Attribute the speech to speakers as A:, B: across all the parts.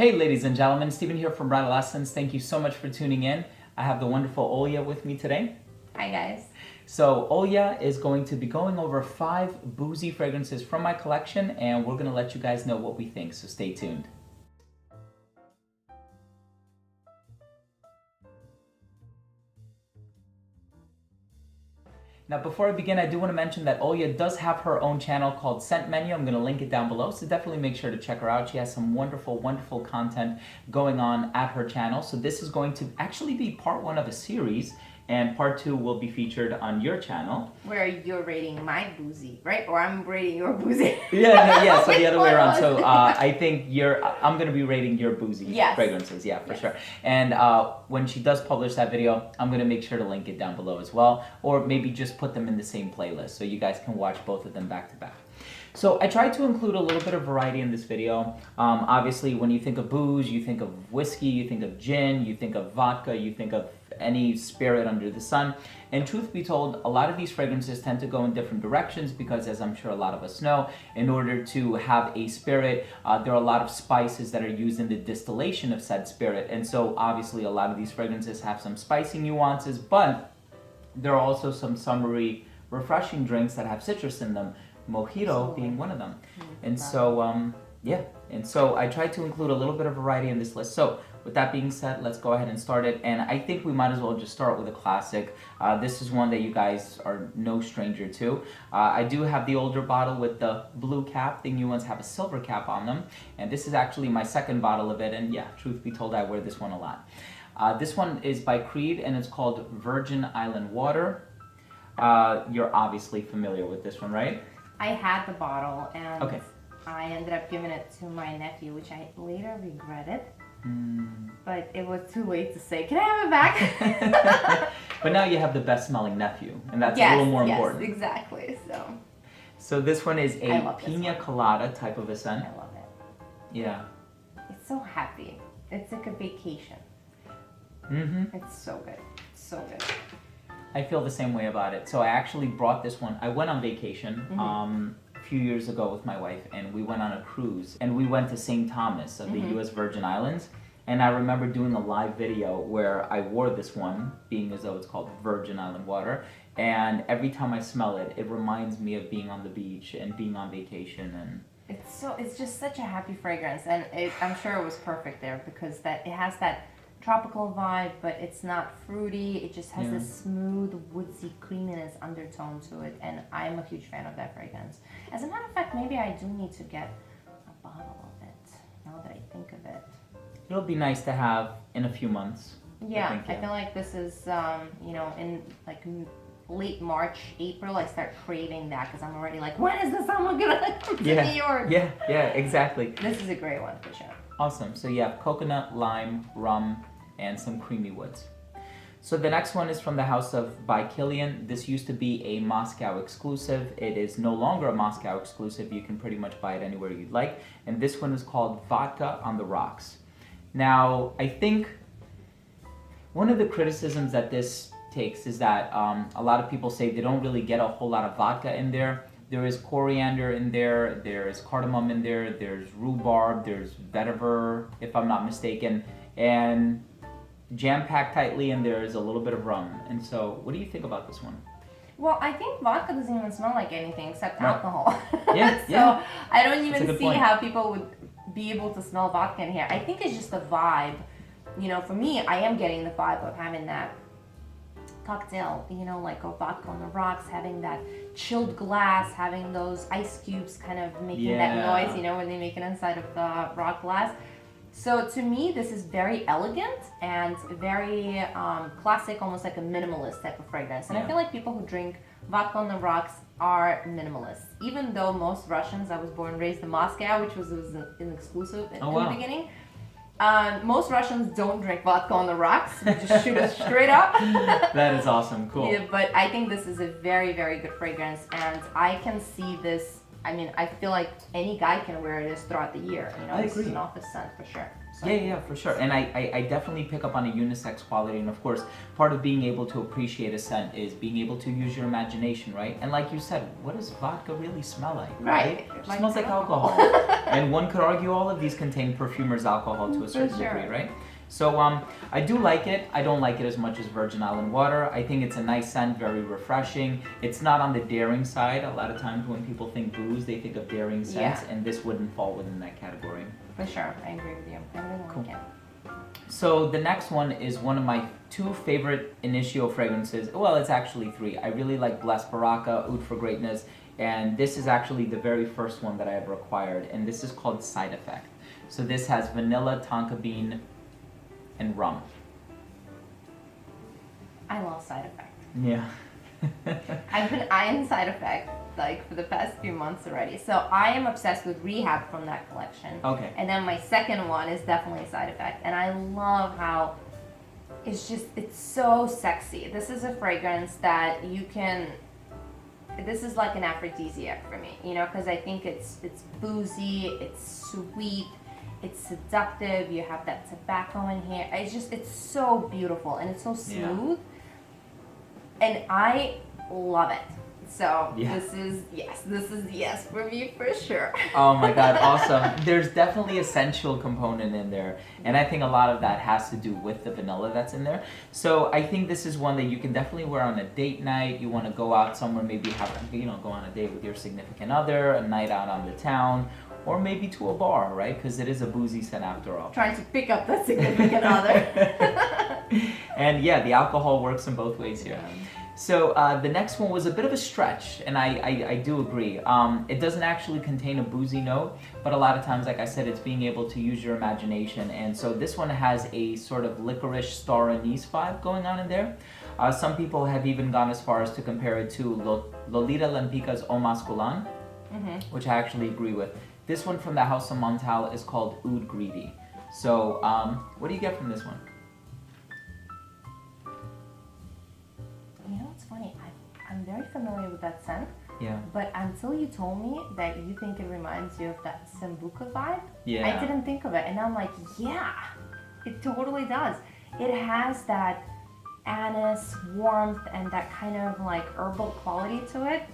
A: Hey ladies and gentlemen, Stephen here from Redolessence. Thank you so much for tuning in. I have the wonderful Olya with me today.
B: Hi guys.
A: So Olya is going to be going over 5 boozy fragrances from my collection, and we're going to let you guys know what we think, so stay tuned. Now, before I begin, I do want to mention that Olya does have her own channel called Scent Menu. I'm going to link it down below, so definitely make sure to check her out. She has some wonderful, wonderful content going on at her channel. So this is going to actually be part 1 of a series, and part 2 will be featured on your channel.
B: Where you're rating my boozy, right? Or I'm rating your boozy.
A: Yeah, so the other way around. So I think I'm going to be rating your boozy fragrances, for sure. And when she does publish that video, I'm going to make sure to link it down below as well, or maybe just put them in the same playlist so you guys can watch both of them back to back. So I tried to include a little bit of variety in this video. Obviously, when you think of booze, you think of whiskey, you think of gin, you think of vodka, you think of any spirit under the sun. And truth be told, a lot of these fragrances tend to go in different directions because, as I'm sure a lot of us know, in order to have a spirit, there are a lot of spices that are used in the distillation of said spirit. And so obviously a lot of these fragrances have some spicy nuances, but there are also some summery, refreshing drinks that have citrus in them, mojito being one of them. And so, and so I tried to include a little bit of variety in this list. So with that being said, let's go ahead and start it. And I think we might as well just start with a classic. This is one that you guys are no stranger to. I do have the older bottle with the blue cap. The new ones have a silver cap on them. And this is actually my second bottle of it. And yeah, truth be told, I wear this one a lot. This one is by Creed, and it's called Virgin Island Water. You're obviously familiar with this one, right?
B: I had the bottle, and I ended up giving it to my nephew, which I later regretted. But it was too late to say, can I have it back?
A: But now you have the best smelling nephew, and that's a little more important.
B: Yes, exactly.
A: So this one is a pina colada type of a scent.
B: I love it.
A: Yeah.
B: It's so happy. It's like a vacation. It's so good. So good.
A: I feel the same way about it. So I actually brought this one. I went on vacation a few years ago with my wife, and we went on a cruise, and we went to St. Thomas of the U.S. Virgin Islands. And I remember doing a live video where I wore this one, being as though it's called Virgin Island Water. And every time I smell it, it reminds me of being on the beach and being on vacation. And
B: it's just such a happy fragrance, and I'm sure it was perfect there because it has that tropical vibe, but it's not fruity. It just has this smooth, woodsy creaminess undertone to it, and I'm a huge fan of that fragrance. As a matter of fact, maybe I do need to get a bottle of it, now that I think of it.
A: It'll be nice to have in a few months.
B: Yeah, I feel like this is, in like late March, April, I start craving that because I'm already like, when is the summer gonna come to New York?
A: Yeah, exactly.
B: This is a great one for sure.
A: Awesome. So you have coconut, lime, rum, and some creamy woods. So the next one is from the house of by Kilian. This used to be a Moscow exclusive. It is no longer a Moscow exclusive. You can pretty much buy it anywhere you'd like. And this one is called Vodka on the Rocks. Now, I think one of the criticisms that this takes is that a lot of people say they don't really get a whole lot of vodka in there. There is coriander in there, there's cardamom in there, there's rhubarb, there's vetiver, if I'm not mistaken, and jam-packed tightly, and there's a little bit of rum. And so, what do you think about this one?
B: Well, I think vodka doesn't even smell like anything except alcohol.
A: Yeah,
B: I don't even see how people would be able to smell vodka in here. I think it's just the vibe. For me, I am getting the vibe of having that cocktail, like a vodka on the rocks, having that chilled glass, having those ice cubes kind of making that noise, when they make it inside of the rock glass. So to me, this is very elegant and very classic, almost like a minimalist type of fragrance. And I feel like people who drink vodka on the rocks are minimalists. Even though most Russians, I was born and raised in Moscow, which was an exclusive in the beginning. Most Russians don't drink vodka on the rocks. They just shoot us straight up.
A: That is awesome. Cool.
B: Yeah, but I think this is a very, very good fragrance, and I can see this I mean, I feel like any guy can wear this throughout the year. You know,
A: I
B: this
A: agree.
B: is an office scent for sure. So.
A: Yeah, for sure. And I definitely pick up on a unisex quality. And of course, part of being able to appreciate a scent is being able to use your imagination, right? And like you said, what does vodka really smell like, right? It smells like alcohol. And one could argue all of these contain perfumer's alcohol to a certain degree, right? So I do like it. I don't like it as much as Virgin Island Water. I think it's a nice scent, very refreshing. It's not on the daring side. A lot of times when people think booze, they think of daring scents, and this wouldn't fall within that category.
B: For sure, I agree with you. I really like it.
A: So the next one is one of my 2 favorite initio fragrances. Well, it's actually 3. I really like Blessed Baraka, Oud for Greatness, and this is actually the very first one that I ever acquired, and this is called Side Effect. So this has vanilla, tonka bean, and rum.
B: I love Side Effect.
A: Yeah.
B: I've been eyeing Side Effect like for the past few months already. So I am obsessed with Rehab from that collection.
A: Okay.
B: And then my second one is definitely Side Effect. And I love how it's so sexy. This is a fragrance that you can, this is like an aphrodisiac for me, you know, because I think it's boozy, it's sweet, it's seductive, you have that tobacco in here. It's so beautiful and it's so smooth. Yeah. And I love it. So this is yes for me for sure.
A: Oh my God, awesome. There's definitely a sensual component in there. And I think a lot of that has to do with the vanilla that's in there. So I think this is one that you can definitely wear on a date night. You want to go out somewhere, maybe go on a date with your significant other, a night out on the town, or maybe to a bar, right? Because it is a boozy scent after all.
B: Trying to pick up that significant other.
A: And yeah, the alcohol works in both ways here. Yeah. So the next one was a bit of a stretch, and I do agree. It doesn't actually contain a boozy note, but a lot of times, like I said, it's being able to use your imagination. And so this one has a sort of licorice star anise vibe going on in there. Some people have even gone as far as to compare it to Lolita Lempica's Eau Masculin, which I actually agree with. This one from the House of Montal is called Oud Greedy. So what do you get from this one?
B: You know what's funny? I'm very familiar with that scent.
A: Yeah.
B: But until you told me that you think it reminds you of that Sambuca vibe,
A: yeah.
B: I didn't think of it. And I'm like, yeah, it totally does. It has that anise, warmth, and that kind of like herbal quality to it.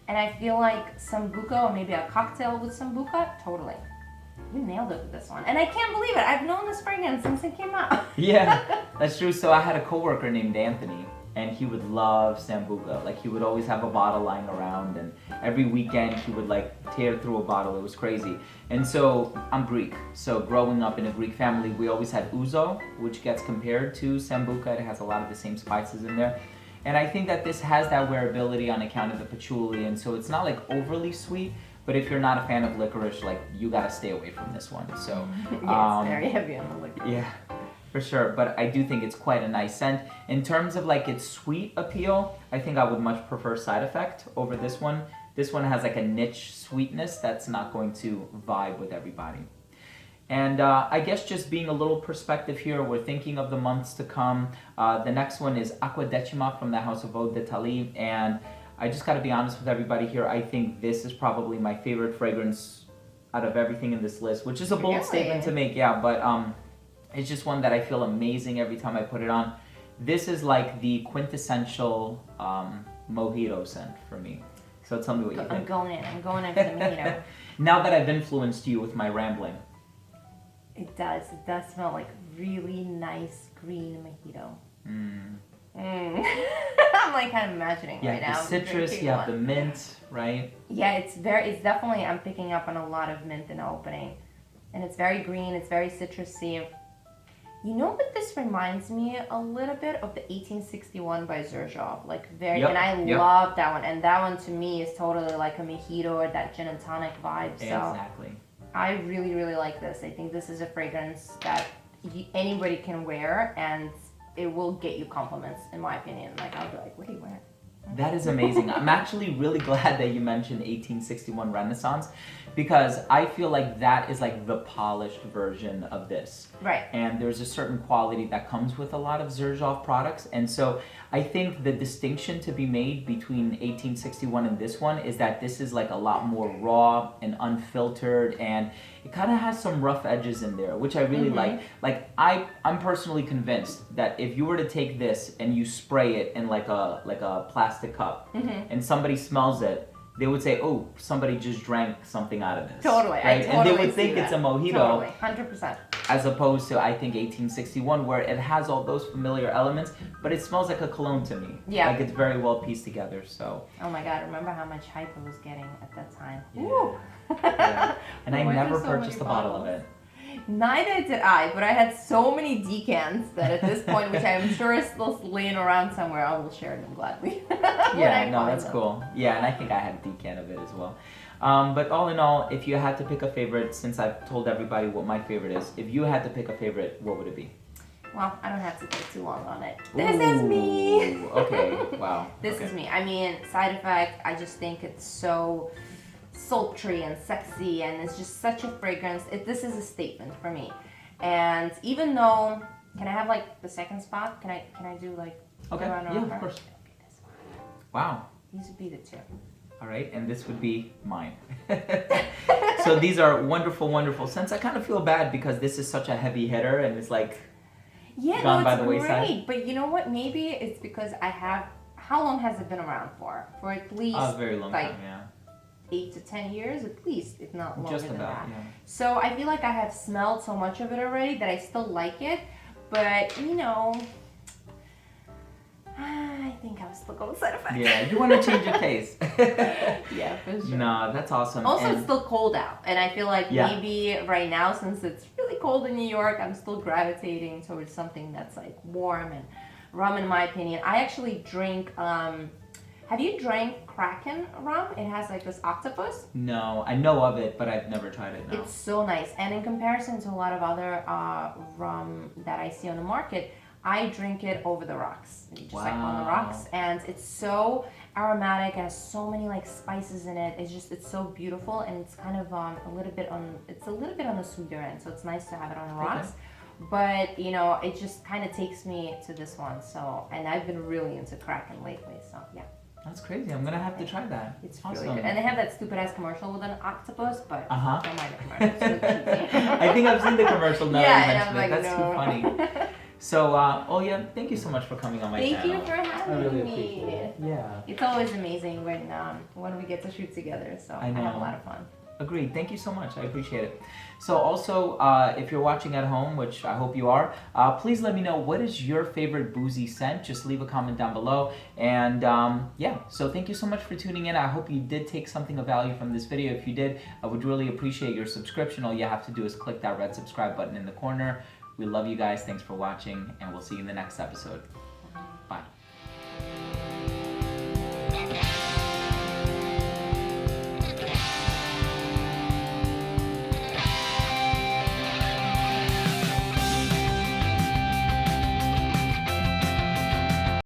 B: And I feel like Sambuca, or maybe a cocktail with Sambuca, totally. You nailed it with this one. And I can't believe it. I've known this fragrance since it came out.
A: Yeah, that's true. So I had a coworker named Anthony, and he would love Sambuca. Like, he would always have a bottle lying around, and every weekend he would like tear through a bottle. It was crazy. And so I'm Greek. So growing up in a Greek family, we always had ouzo, which gets compared to Sambuca. It has a lot of the same spices in there. And I think that this has that wearability on account of the patchouli, and so it's not like overly sweet, but if you're not a fan of licorice, like, you gotta stay away from this one. So
B: yeah, it's very heavy on the licorice.
A: Yeah, for sure. But I do think it's quite a nice scent. In terms of like its sweet appeal, I think I would much prefer Side Effect over this one. This one has like a niche sweetness that's not going to vibe with everybody. And I guess just being a little perspective here, we're thinking of the months to come. The next one is Acqua Decima from the House of Eau d'Italie. And I just gotta be honest with everybody here. I think this is probably my favorite fragrance out of everything in this list, which is a bold statement to make, yeah, but it's just one that I feel amazing every time I put it on. This is like the quintessential mojito scent for me. So tell me what you think.
B: I'm going in for the mojito.
A: Now that I've influenced you with my rambling.
B: It does smell like really nice green mojito. I'm like kind of imagining right now.
A: The citrus, you have the mint, right?
B: Yeah, it's definitely, I'm picking up on a lot of mint in the opening. And it's very green, it's very citrusy. You know what this reminds me a little bit of the 1861 by Xerjoff, and I love that one. And that one to me is totally like a mojito or that gin and tonic vibe. So
A: exactly. I
B: really, really like this. I think this is a fragrance that anybody can wear, and it will get you compliments, in my opinion. Like, I'll be like, what are you wearing?
A: That is amazing. I'm actually really glad that you mentioned 1861 Renaissance, because I feel like that is like the polished version of this.
B: Right.
A: And there's a certain quality that comes with a lot of Xerjoff products. And so I think the distinction to be made between 1861 and this one is that this is like a lot more raw and unfiltered, and it kind of has some rough edges in there, which I really like. Like I'm personally convinced that if you were to take this and you spray it in like a plastic cup, and somebody smells it, they would say, "Oh, somebody just drank something out of this."
B: Totally,
A: right?
B: I totally
A: And they would think it's a mojito.
B: Totally, 100%.
A: As opposed to, I think, 1861, where it has all those familiar elements, but it smells like a cologne to me.
B: Yeah.
A: Like it's very well pieced together. So.
B: Oh my God! Remember how much hype it was getting at that time?
A: Yeah.
B: Woo.
A: Yeah. And I
B: Why
A: never
B: there's so
A: purchased a
B: many
A: bottle of
B: bottles?
A: it.
B: Neither did I, but I had so many decants that at this point, which I'm sure is still laying around somewhere, I will share them gladly.
A: Yeah, no, that's cool. Yeah, and I think I had a decant of it as well. But all in all, if you had to pick a favorite, since I've told everybody what my favorite is, if you had to pick a favorite, what would it be?
B: Well, I don't have to take too long on it. This is me.
A: Okay, wow.
B: This is me. I mean, side effect, I just think it's so sultry and sexy, and it's just such a fragrance. This is a statement for me. And even though, can I have like the second spot? Can I do like
A: around yeah, of course.
B: This one.
A: Wow.
B: These would be the two.
A: All right, and this would be mine. So these are wonderful, wonderful scents. I kind of feel bad because this is such a heavy hitter, and it's like gone by the wayside.
B: Great, but you know what? Maybe it's because I have. How long has it been around for? For at least
A: a very long time, yeah.
B: 8 to 10 years at least, if not longer
A: Just
B: than
A: about,
B: that.
A: yeah.
B: So I feel like I have smelled so much of it already that I still like it, but you know, I think I was still going side effect.
A: Yeah, you want to change your taste.
B: Yeah, for sure.
A: No, that's awesome.
B: Also, it's still cold out, and I feel like maybe right now, since it's really cold in New York, I'm still gravitating towards something that's like warm and rum, in my opinion. I actually drink. Have you drank Kraken rum? It has like this octopus.
A: No, I know of it, but I've never tried it. No.
B: It's so nice, and in comparison to a lot of other rum that I see on the market, I drink it over the rocks, just like on the rocks, and it's so aromatic and has so many like spices in it. It's so beautiful, and it's kind of a little bit on the sweeter end, so it's nice to have it on the rocks. Okay. But you know, it just kind of takes me to this one. So, and I've been really into Kraken lately. So yeah.
A: That's crazy. I'm gonna have to try that.
B: It's awesome. Really good. And they have that stupid ass commercial with an octopus, but don't mind the commercial. It's really cheesy.
A: I think I've seen the commercial now.
B: Yeah,
A: that you mentioned
B: and I'm
A: it.
B: like,
A: That's too funny. So, Olya, thank you so much for coming on my channel.
B: Thank you for having
A: I really
B: me.
A: appreciate it. Yeah.
B: It's always amazing when we get to shoot together. So I have a lot of fun.
A: Agreed. Thank you so much. I appreciate it. So also, if you're watching at home, which I hope you are, please let me know what is your favorite Boozy scent. Just leave a comment down below. And yeah, so thank you so much for tuning in. I hope you did take something of value from this video. If you did, I would really appreciate your subscription. All you have to do is click that red subscribe button in the corner. We love you guys. Thanks for watching, and we'll see you in the next episode.